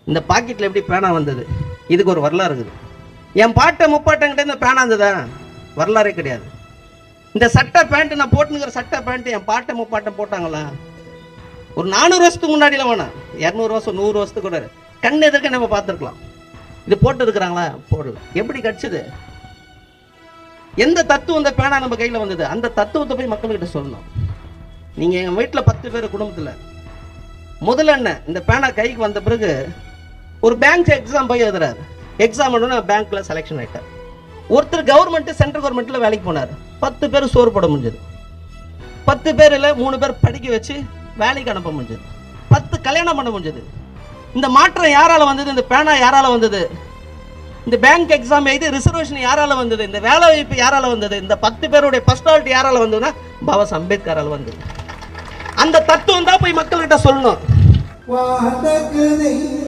இந்த பாக்கெட்டில் எப்படி பேனா வந்தது? இதுக்கு ஒரு வரலாறு இருக்குது. என் பாட்டை முப்பாட்டங்கிட்ட இந்த பேனா இருந்ததா? வரலாறே கிடையாது. இந்த சட்டை பேண்ட் நான் போட்டுங்கிற சட்டை பேண்ட் என் பாட்டை முப்பாட்டம் போட்டாங்களா? ஒரு 400 வருஷத்துக்கு முன்னாடியில் வேணாம், 200 வருஷம் 100 வருஷத்துக்கு கூட கண் எதிர்க்க நம்ம பார்த்துருக்கலாம். இது போட்டு இருக்கிறாங்களா? போடல. எப்படி கிடைச்சது? எந்த தத்துவம் இந்த பேனா நம்ம கையில் வந்தது? அந்த தத்துவத்தை போய் மக்கள்கிட்ட சொல்லணும். நீங்கள் எங்கள் வீட்டில் 10 பேர் குடும்பத்தில் முதல்ல என்ன, இந்த பேனா கைக்கு வந்த பிறகு ஒரு பேங்க் எக்ஸாம் போய் எழுதுறாரு. எக்ஸாம் பேங்க்கில் செலெக்ஷன் ஆகிட்டார். ஒருத்தர் கவர்மெண்ட்டு சென்ட்ரல் கவர்மெண்ட்டில் வேலைக்கு போனார். 10 பேர் சோறு போட முடிஞ்சது. 10 பேரில் 3 பேர் படிக்க வச்சு வேலைக்கு அனுப்ப முடிஞ்சது. 10 கல்யாணம் பண்ண முடிஞ்சது. இந்த மாற்றம் யாரால வந்தது? இந்த பேனா யாரால வந்தது? இந்த பேங்க் எக்ஸாம் எழுதி ரிசர்வேஷன் யாரால வந்தது? இந்த வேலை வாய்ப்பு யாரால வந்தது? இந்த 10 பேருடைய பர்சனாலிட்டி யாரால வந்ததுன்னா பாபா அம்பேத்கரால் வந்தது. அந்த தத்துவம் தான் போய் மக்கள்கிட்ட சொல்லணும்.